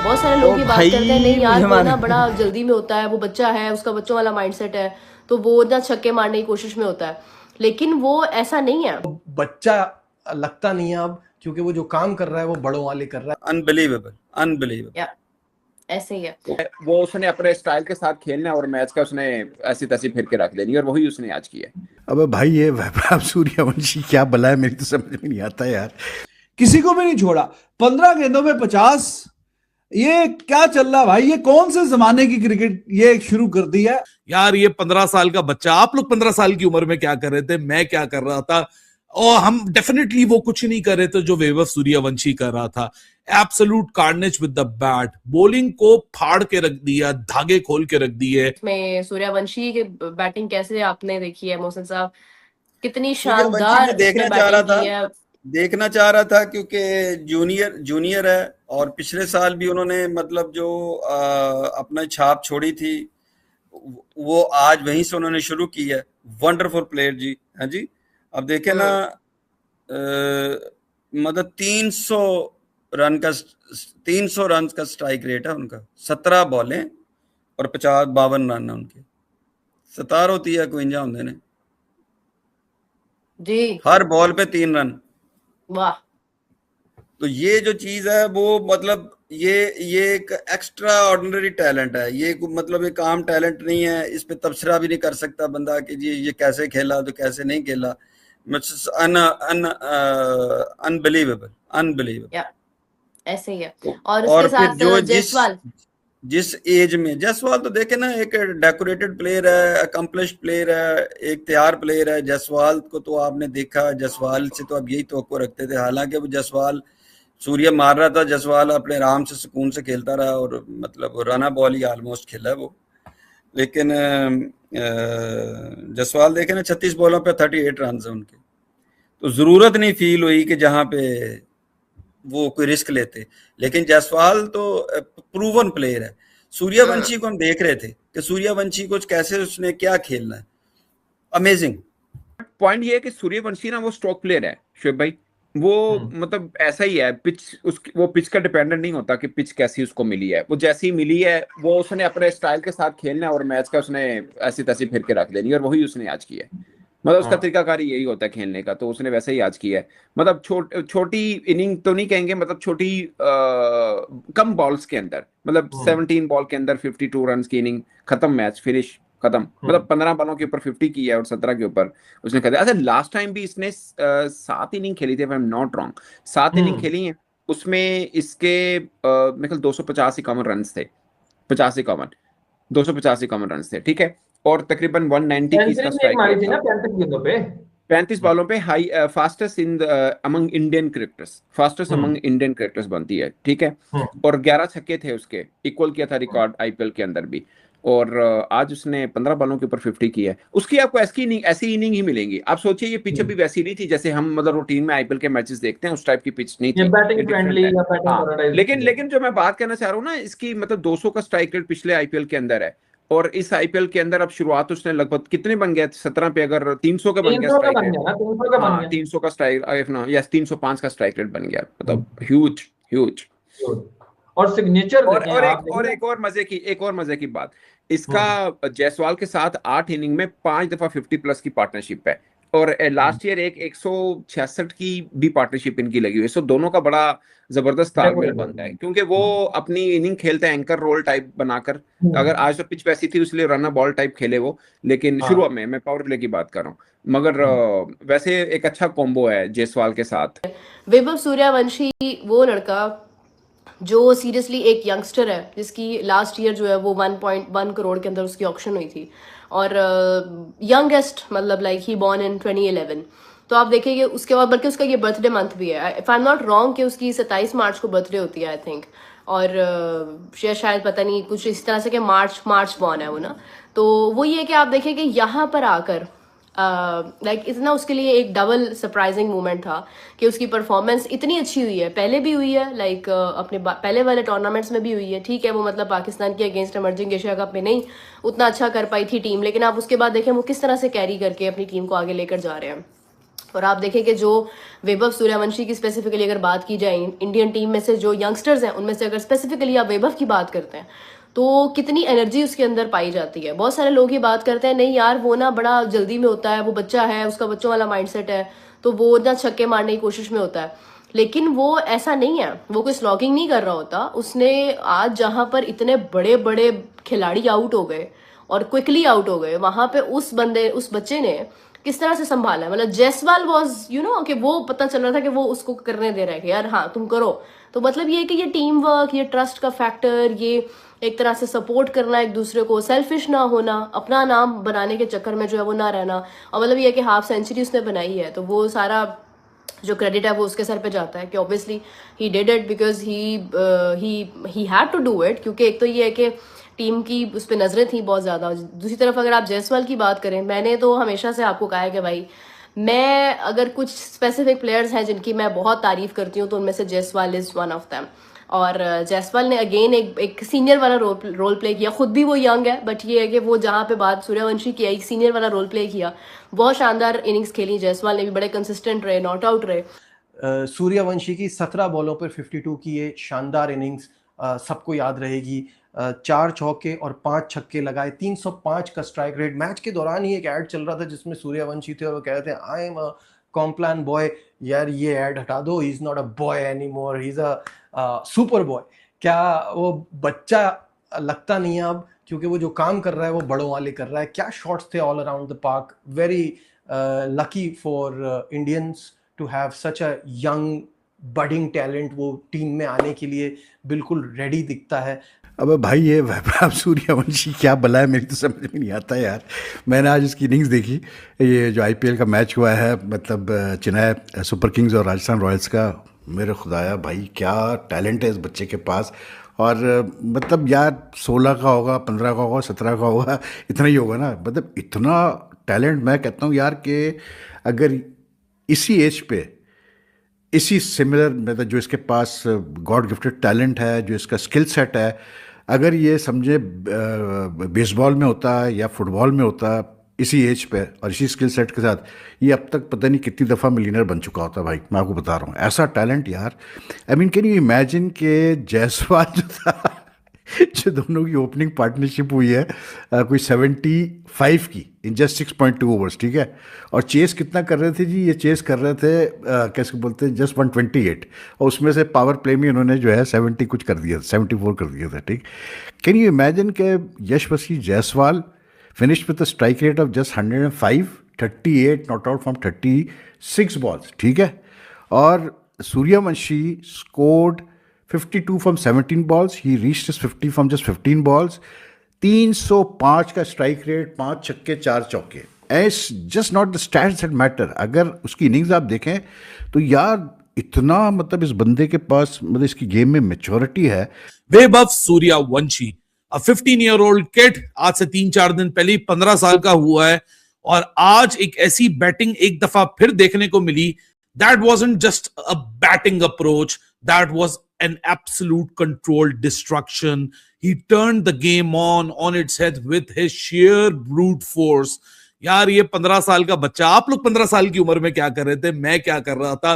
है। बहुत सारे लोग ओ ये बात करते हैं, नहीं भाई यार मुझे वो मान ना बड़ा जल्दी में होता है, वो बच्चा है, उसका बच्चों वाला माइंडसेट है, तो वो ना छक्के मारने की कोशिश में होता है, लेकिन वो ऐसा नहीं है। बच्चा लगता नहीं है अब, क्योंकि वो जो काम कर रहा है वो बड़ों वाले कर रहा है। Unbelievable, unbelievable. या ऐसे ही है। वो उसने अपने स्टाइल के साथ खेलना है और मैच का उसने ऐसी तैसी फिर के रख देनी, और वही उसने आज किया है। अबे भाई ये वैभव सूर्यवंशी क्या बला है, मेरी तो समझ में नहीं आता यार। किसी को भी नहीं छोड़ा, 15 गेंदों में 50। ये क्या चल रहा भाई, ये कौन से जमाने की क्रिकेट ये शुरू कर दी है यार। ये 15 साल का बच्चा, आप लोग 15 साल की उम्र में क्या कर रहे थे, मैं क्या कर रहा था, और हम डेफिनेटली वो कुछ नहीं कर रहे थे जो वैभव सूर्यवंशी कर रहा था। Absolute carnage with the bat, bowling को फाड़ के रख दिया, धागे खोल के रख दिए। इसमें सूर्यवंशी की बैटिंग कैसे आपने देखी है मोहसिन साहब, कितनी सूर्यवंशी शानदार मैं देखना उसने चाह रहा बैटिंग था, की है। देखना चाह रहा था क्योंकि जूनियर है, और पिछले साल भी उन्होंने मतलब जो अपना छाप छोड़ी थी वो आज वहीं से उन्होंने शुरू की है। वंडरफुल प्लेयर जी, हाँ जी। अब देखें ना, मतलब 300 रन का स्ट्राइक रेट है उनका, 17 बॉलें और 52 रन है उनके। 17 होती है 51 होंगे ने जी, हर बॉल पे 3 रन। वाह। तो ये जो चीज है वो मतलब ये एक एक्स्ट्रा ऑर्डिनरी टैलेंट है। ये मतलब एक आम टैलेंट नहीं है, इस पे तबसरा भी नहीं कर सकता बंदा कि जी ये कैसे खेला तो कैसे नहीं खेला। Unbelievable, unbelievable. या ऐसे ही है। और और उसके फिर साथ जो जायसवाल, जिस एज में जायसवाल, तो देखे ना, एक डेकोरेटेड प्लेयर है, अकम्पलिश्ड प्लेयर है, एक तैयार प्लेयर है। जायसवाल को तो आपने देखा, जायसवाल से तो आप यही तवक्को रखते थे। हालांकि वो जायसवाल सूर्य मार रहा था, जायसवाल अपने आराम से सुकून से खेलता रहा, और मतलब रना बॉल ही ऑलमोस्ट खेला है वो। लेकिन जायसवाल देखे ना, 36 बॉलों पे 38 रन है उनके। तो जरूरत नहीं फील हुई कि जहां पे वो कोई रिस्क लेते। लेकिन जायसवाल तो प्रूवन प्लेयर है। सूर्यवंशी को हम देख रहे थे कि सूर्यवंशी को कैसे, उसने क्या खेलना है, अमेजिंग। पॉइंट ये है कि सूर्यवंशी ना वो स्ट्रोक प्लेयर है शुएब भाई, वो मतलब ऐसा ही है। पिच वो पिच का डिपेंडेंट नहीं होता कि पिच कैसी उसको मिली है, वो जैसी मिली है वो उसने अपने स्टाइल के साथ खेलना है और मैच का उसने ऐसी तैसी फिर के रख देनी, और वही उसने आज किया है। मतलब उसका तरीकाकारी यही होता है खेलने का, तो उसने वैसे ही आज किया है। मतलब छोटी इनिंग तो नहीं कहेंगे, मतलब छोटी कम बॉल्स के अंदर, मतलब 17 बॉल के अंदर 52 रन की इनिंग, खत्म, मैच फिनिश, खत्म। मतलब 15 बॉलों के ऊपर 50 की है और 17 के ऊपर उसने कर दिया। अच्छा, लास्ट टाइम भी इसने 7 इनिंग खेली थी, I am not wrong, 7 inning खेली है। उसमें इसके मेरे ख्याल 250 रन थे, 50 250 रन थे, ठीक है। और तकरीबन 190 की इसका स्ट्राइक रेट था 35 गेंदों पे। 35 बॉलों पे। High fastest in among Indian cricketers, fastest among Indian cricketers बनती है, ठीक है। और 11 छक्के थे उसके, इक्वल किया था रिकॉर्ड आईपीएल के अंदर भी। और आज उसने 15 बॉलों के ऊपर 50 की है। उसकी आपको ऐसी इनिंग ही मिलेंगी। आप सोचिए ये पिच अभी वैसी नहीं थी जैसे हम मतलब रूटीन में आईपीएल के मैचेस देखते हैं, उस टाइप की पिच नहीं ये थी, बैटिंग ये डिफरेंट फ्रेंडली है। या बैटिंग हाँ, पैराडाइज। लेकिन जो मैं बात करना चाह रहा हूँ ना, इसकी मतलब 200 का स्ट्राइक रेट पिछले आईपीएल के अंदर है, और इस आईपीएल के अंदर अब शुरुआत उसने लगभग कितने बन गया, 17 पे अगर 300 का बन गया 300 का स्ट्राइक बन रेट। गया ना, 300 का बन हाँ, गया। 300 का स्ट्राइक ना, यस 305 का स्ट्राइक रेट बन गया, मतलब ह्यूज ह्यूज। और सिग्नेचर और देखें और आप, एक और मजे की बात, इसका जायसवाल के साथ 8 इनिंग में 5 दफा 50 प्लस की पार्टनरशिप है। और लास्ट ईयर एक 166 की भी पार्टनरशिप इनकी लगी हुई है। सो दोनों का बड़ा जबरदस्त तालमेल बनता है, क्योंकि वो अपनी इनिंग खेलते हैं एंकर रोल टाइप बनाकर। अगर आज तो पिच वैसी थी इसलिए रनर बॉल टाइप खेले वो, लेकिन शुरू में मैं पावर प्ले की बात कर रहा हूँ। मगर वैसे एक अच्छा कॉम्बो है जायसवाल के साथ। वैभव सूर्यवंशी वो लड़का जो सीरियसली एक यंगस्टर है, जिसकी लास्ट ईयर जो है वो 1.1 करोड़ के अंदर उसकी ऑक्शन हुई थी, और यंगेस्ट मतलब लाइक ही बॉर्न इन 2011। तो आप देखेंगे उसके बाद, बल्कि उसका ये बर्थडे मंथ भी है, if I am not wrong, कि उसकी 27 मार्च को बर्थडे होती है आई थिंक। और शायद पता नहीं कुछ इस तरह से कि मार्च बॉर्न है वो ना। तो वो ये कि आप देखें कि यहाँ पर आकर लाइक इतना उसके लिए एक डबल सरप्राइजिंग मोमेंट था कि उसकी परफॉर्मेंस इतनी अच्छी हुई है, पहले भी हुई है, लाइक अपने पहले वाले टूर्नामेंट्स में भी हुई है। ठीक है, वो मतलब पाकिस्तान के अगेंस्ट इमर्जिंग एशिया कप में नहीं उतना अच्छा कर पाई थी टीम, लेकिन आप उसके बाद देखें वो किस तरह से कैरी करके अपनी टीम को आगे लेकर जा रहे हैं। और आप देखें कि जो वैभव सूर्यवंशी की स्पेसिफिकली अगर बात की जाए, इंडियन टीम में से जो यंगस्टर्स हैं उनमें से अगर स्पेसिफिकली आप वैभव की बात करते हैं तो कितनी एनर्जी उसके अंदर पाई जाती है। बहुत सारे लोग ये बात करते हैं नहीं यार वो ना बड़ा जल्दी में होता है, वो बच्चा है, उसका बच्चों वाला माइंडसेट है, तो वो ना छक्के मारने की कोशिश में होता है। लेकिन वो ऐसा नहीं है, वो कोई स्लॉगिंग नहीं कर रहा होता। उसने आज जहां पर इतने बड़े बड़े खिलाड़ी आउट हो गए और क्विकली आउट हो गए, वहां पे उस बच्चे ने किस तरह से संभाला है। मतलब जायसवाल वाज कि वो पता चल रहा था कि वो उसको करने दे रहा है कि यार हाँ तुम करो। तो मतलब ये है कि ये टीम वर्क, ये ट्रस्ट का फैक्टर, ये एक तरह से सपोर्ट करना एक दूसरे को, सेल्फिश ना होना, अपना नाम बनाने के चक्कर में जो है वो ना रहना। और मतलब ये है कि हाफ सेंचुरी उसने बनाई है तो वो सारा जो क्रेडिट है वो उसके सर पे जाता है कि obviously he did it because he had to do it. क्योंकि एक तो ये है कि टीम की उस पर नजरें थी बहुत ज्यादा। दूसरी तरफ अगर आप जायसवाल की बात करें, मैंने तो हमेशा से आपको कहा है कि भाई मैं अगर कुछ स्पेसिफिक प्लेयर्स हैं जिनकी मैं बहुत तारीफ करती हूँ तो उनमें से Jaiswal is one of them. और जायसवाल ने अगेन एक सीनियर वाला रोल प्ले किया। खुद भी वो यंग है बट ये है कि वो जहाँ पे बात सूर्यवंशी की एक सीनियर वाला रोल प्ले किया। बहुत शानदार इनिंग्स खेली जायसवाल ने भी, बड़े कंसिस्टेंट रहे, नॉट आउट रहे। सूर्यवंशी की 17 बॉलों पर 52 की ये शानदार इनिंग्स सबको याद रहेगी। 4 चौके और 5 छक्के लगाए, 305 का स्ट्राइक रेट। मैच के दौरान ही एक ऐड चल रहा था जिसमें सूर्यवंशी थे और वो कह रहे थे I am a Complan boy. यार ये ऐड हटा दो, he is not a boy any more, he is a super boy. क्या वो बच्चा लगता नहीं है अब, क्योंकि वो जो काम कर रहा है वो बड़ों वाले कर रहा है। क्या शॉट्स थे all around the park. Very lucky for Indians to have such a young budding talent. वो टीम में आने के लिए बिल्कुल रेडी दिखता है। अबे भाई ये वैभव सूर्यवंशी क्या बला है, मेरी तो समझ में नहीं आता यार। मैंने आज इसकी इनिंग्स देखी, ये जो आईपीएल का मैच हुआ है, मतलब चेन्नई सुपर किंग्स और राजस्थान रॉयल्स का। मेरे खुदाया भाई क्या टैलेंट है इस बच्चे के पास। और मतलब यार 16 का होगा, 15 का होगा, 17 का होगा, इतना ही होगा ना। मतलब इतना टैलेंट, मैं कहता हूँ यार कि अगर इसी एज पे इसी सिमिलर, मतलब जो इसके पास गॉड गिफ्टेड टैलेंट है, जो इसका स्किल सेट है, अगर ये समझे बेसबॉल में होता है या फुटबॉल में होता इसी एज पे और इसी स्किल सेट के साथ, ये अब तक पता नहीं कितनी दफ़ा मिलियनर बन चुका होता भाई। मैं आपको बता रहा हूँ, ऐसा टैलेंट यार। I mean can you imagine कि जायसवाल जो था जो दोनों की ओपनिंग पार्टनरशिप हुई है कोई 75 की इन जस्ट 6.2 ओवर्स, ठीक है। और चेस कितना कर रहे थे जी, ये चेस कर रहे थे कैसे बोलते हैं, जस्ट 128। और उसमें से पावर प्ले में इन्होंने जो है 70 कुछ कर दिया, 74 कर दिया था, ठीक। कैन यू इमेजिन के Yashasvi Jaiswal finished with the strike rate of just 105, 38 not out from 36 balls, ठीक है। और Suryavanshi scored 52 from 17 balls. He reached his 50 from just 15 balls. 305 का स्ट्राइक रेट, 5 छक्के 4 चौके। S just not the stats that matter. अगर उसकी innings आप देखें तो यार इतना, मतलब इस बंदे के पास, मतलब इसकी गेम में मैच्योरिटी है। वैभव सूर्यवंशी, अ 15-year-old किड, आज से 3-4 दिन पहले 15 साल का हुआ है और आज एक ऐसी बैटिंग एक दफा फिर देखने को मिली। That wasn't just a batting approach, that was an absolute controlled destruction. He turned the game on its head with his sheer brute force. यार ये 15 साल का बच्चा, आप लोग 15 साल की उम्र में क्या कर रहे थे, मैं क्या कर रहा था,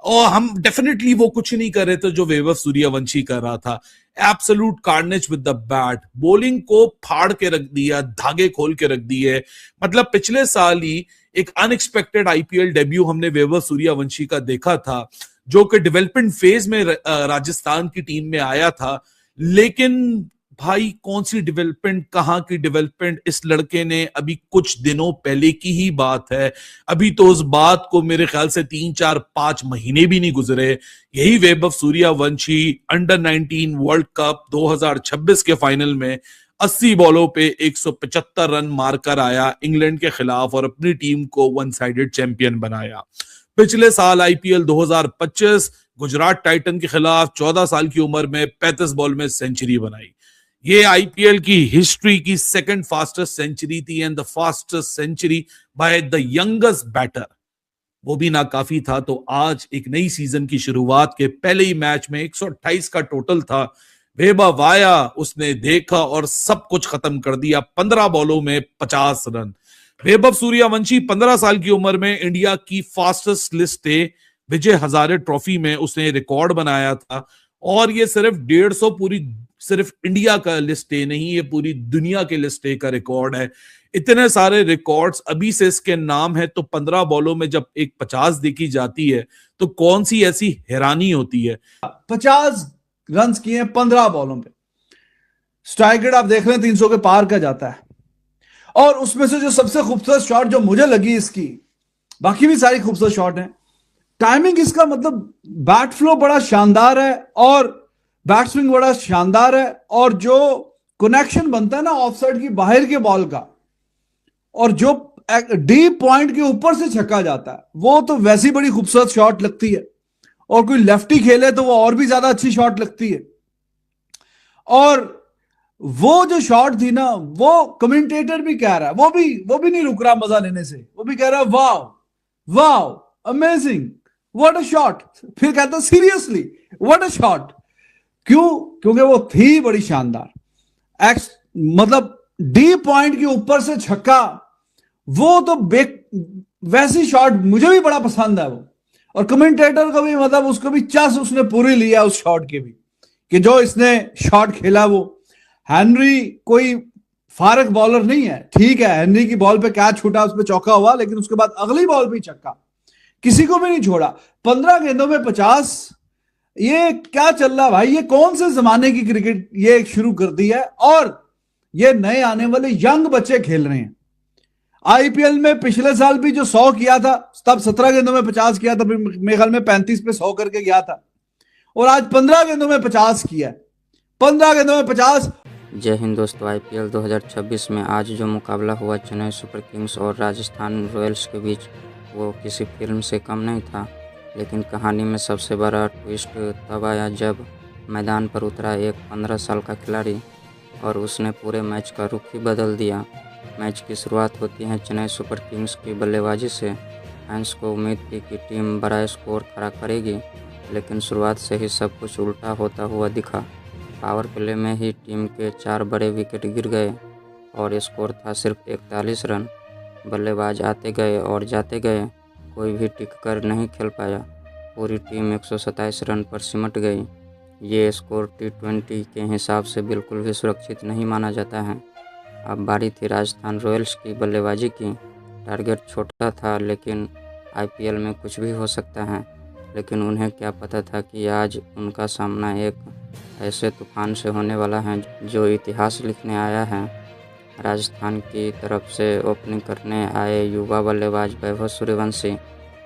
और हम डेफिनेटली वो कुछ नहीं कर रहे थे जो वैभव सूर्यवंशी कर रहा था। Absolute carnage with the bat, bowling को फाड़ के रख दिया, धागे खोल के रख दिए। मतलब पिछले साल ही एक अनएक्सपेक्टेड आईपीएल डेब्यू हमने वैभव सूर्यवंशी का देखा था, जो कि डेवलपमेंट फेज में राजस्थान की टीम में आया था। लेकिन भाई कौन सी डेवलपमेंट, कहां की डेवलपमेंट, इस लड़के ने अभी कुछ दिनों पहले की ही बात है, अभी तो उस बात को मेरे ख्याल से 3-4-5 महीने भी नहीं गुजरे। यही Vaibhav Suryavanshi under 19 world cup 2026 के फाइनल में 80 बॉलों पे 175 रन मारकर आया इंग्लैंड के खिलाफ और अपनी टीम को वन साइडेड चैंपियन बनाया। पिछले साल आईपीएल 2025 गुजरात टाइटन के खिलाफ 14 साल की उम्र में 35 बॉल में सेंचुरी बनाई। ये आईपीएल की हिस्ट्री की सेकंड फास्टेस्ट सेंचुरी थी and the fastest century by the youngest batter. वो भी ना काफी था तो आज एक नई सीजन की शुरुआत के पहले ही मैच में 128 का टोटल था। वैभव आया, उसने देखा और सब कुछ खत्म कर दिया। 15 बॉलों में 50 रन। वैभव सूर्यवंशी 15 साल की उम्र में इंडिया की फास्टेस्ट लिस्ट थे। विजय हजारे ट्रॉफी में उसने रिकॉर्ड बनाया था, और ये सिर्फ 150 पूरी सिर्फ इंडिया का लिस्ट ए नहीं, ये पूरी दुनिया के लिस्ट ए का रिकॉर्ड है। इतने सारे रिकॉर्ड्स अभी से इसके नाम है, तो 15 बॉलों में जब एक 50 देखी जाती है तो कौन सी ऐसी हैरानी होती है। 50 रन किए 15 बॉलों पे, स्ट्राइक रेट आप देख रहे हैं 300 के पार का जाता है। और उसमें से जो सबसे खूबसूरत शॉट जो मुझे लगी इसकी, बाकी भी सारी खूबसूरत शॉट हैं, टाइमिंग इसका मतलब बैट फ्लो बड़ा शानदार है और बैट स्विंग बड़ा शानदार है, और जो कनेक्शन बनता है ना ऑफ साइड की बाहर के बॉल का, और जो डीप पॉइंट के ऊपर से छक्का जाता है, वो तो वैसी बड़ी खूबसूरत शॉट लगती है। और कोई लेफ्टी खेले तो वो और भी ज्यादा अच्छी शॉट लगती है। और वो जो शॉट थी ना, वो कमेंटेटर भी कह रहा है, वो भी नहीं रुक रहा मजा लेने से, वो भी कह रहा है वाव वाव अमेजिंग व्हाट अ शॉट। फिर कहता सीरियसली व्हाट अ शॉट। क्यों? क्योंकि वो थी बड़ी शानदार। मतलब डीप पॉइंट के ऊपर से छक्का, वो तो वैसी शॉट मुझे भी बड़ा पसंद है वो। और कमेंटेटर को भी मतलब उसको भी चस उसने पूरी लिया उस शॉट की भी, कि जो इसने शॉट खेला वो। हेनरी कोई फारक बॉलर नहीं है, ठीक है, हेनरी की बॉल पे कैच छूटा, उस पर चौका हुआ, लेकिन उसके बाद अगली बॉल पे छक्का, किसी को भी नहीं छोड़ा। 15 गेंदों में 50, ये क्या चल रहा भाई? ये कौन से जमाने की क्रिकेट ये शुरू कर दी है? और ये नए आने वाले यंग बच्चे खेल रहे हैं। आईपीएल में पिछले साल भी जो 100 किया था, तब 17 गेंदों में 50 किया था, मेरे ख्याल में 35 पे 100 करके गया था, और आज 15 गेंदों में 50 किया है। 15 गेंदों में 50। जय हिंद दोस्तों, आईपीएल 2026 में आज जो मुकाबला हुआ चेन्नई सुपर किंग्स और राजस्थान रॉयल्स के बीच, वो किसी फिल्म से कम नहीं था। लेकिन कहानी में सबसे बड़ा ट्विस्ट तब आया जब मैदान पर उतरा एक 15 साल का खिलाड़ी और उसने पूरे मैच का रुख ही बदल दिया। मैच की शुरुआत होती है चेन्नई सुपर किंग्स की बल्लेबाजी से। फैंस को उम्मीद थी कि टीम बड़ा स्कोर खड़ा करेगी, लेकिन शुरुआत से ही सब कुछ उल्टा होता हुआ दिखा। पावर प्ले में ही टीम के 4 बड़े विकेट गिर गए और स्कोर था सिर्फ 41 रन। बल्लेबाज आते गए और जाते गए, कोई भी टिक कर नहीं खेल पाया। पूरी टीम 127 रन पर सिमट गई। ये स्कोर T20 के हिसाब से बिल्कुल भी सुरक्षित नहीं माना जाता है। अब बारी थी राजस्थान रॉयल्स की बल्लेबाजी की। टारगेट छोटा था, लेकिन आईपीएल में कुछ भी हो सकता है। लेकिन उन्हें क्या पता था कि आज उनका सामना एक ऐसे तूफान से होने वाला है जो इतिहास लिखने आया है। राजस्थान की तरफ से ओपनिंग करने आए युवा बल्लेबाज वैभव सूर्यवंशी।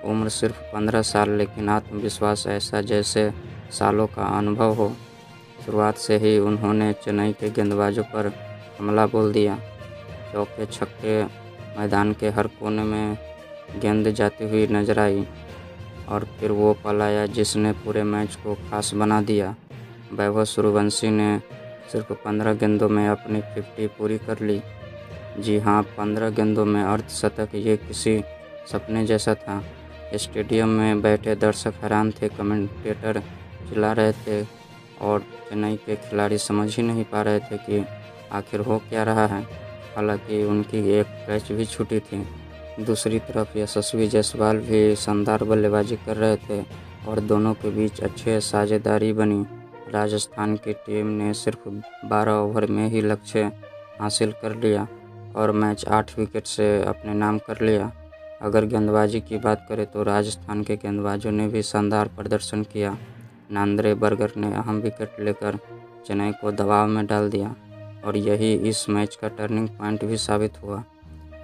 उम्र सिर्फ 15 साल, लेकिन आत्मविश्वास ऐसा जैसे सालों का अनुभव हो। शुरुआत से ही उन्होंने चेन्नई के गेंदबाजों पर हमला बोल दिया। चौके छक्के, मैदान के हर कोने में गेंद जाती हुई नजर आई, और फिर वो पल आया जिसने पूरे मैच को खास बना दिया। वैभव सूर्यवंशी ने सिर्फ 15 गेंदों में अपनी 50 पूरी कर ली। जी हाँ, 15 गेंदों में अर्धशतक, ये किसी सपने जैसा था। स्टेडियम में बैठे दर्शक हैरान थे, कमेंटेटर चिल्ला रहे थे, और चेन्नई के खिलाड़ी समझ ही नहीं पा रहे थे कि आखिर हो क्या रहा है। हालांकि उनकी एक कैच भी छूटी थी। दूसरी तरफ यशस्वी जायसवाल भी शानदार बल्लेबाजी कर रहे थे और दोनों के बीच अच्छी साझेदारी बनी। राजस्थान की टीम ने सिर्फ 12 ओवर में ही लक्ष्य हासिल कर लिया और मैच 8 विकेट से अपने नाम कर लिया। अगर गेंदबाजी की बात करें तो राजस्थान के गेंदबाजों ने भी शानदार प्रदर्शन किया। नांद्रे बर्गर ने अहम विकेट लेकर चेन्नई को दबाव में डाल दिया, और यही इस मैच का टर्निंग पॉइंट भी साबित हुआ।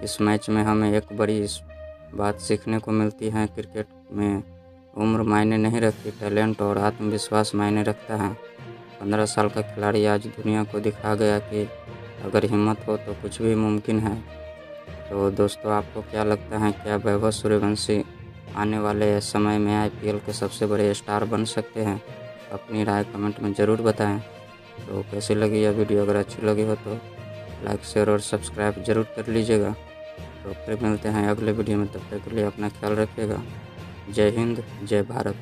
इस मैच में हमें एक बड़ी बात सीखने को मिलती है, क्रिकेट में उम्र मायने नहीं रखती, टैलेंट और आत्मविश्वास मायने रखता है। 15 साल का खिलाड़ी आज दुनिया को दिखा गया कि अगर हिम्मत हो तो कुछ भी मुमकिन है। तो दोस्तों, आपको क्या लगता है, क्या वैभव सूर्यवंशी आने वाले समय में आईपीएल के सबसे बड़े स्टार बन सकते हैं? अपनी राय कमेंट में ज़रूर बताएं। तो कैसी लगी यह वीडियो? अगर अच्छी लगी हो तो लाइक, शेयर और सब्सक्राइब ज़रूर कर लीजिएगा। तो फिर मिलते हैं अगले वीडियो में, तब तक के लिए अपना ख्याल रखिएगा। जय हिंद, जय भारत।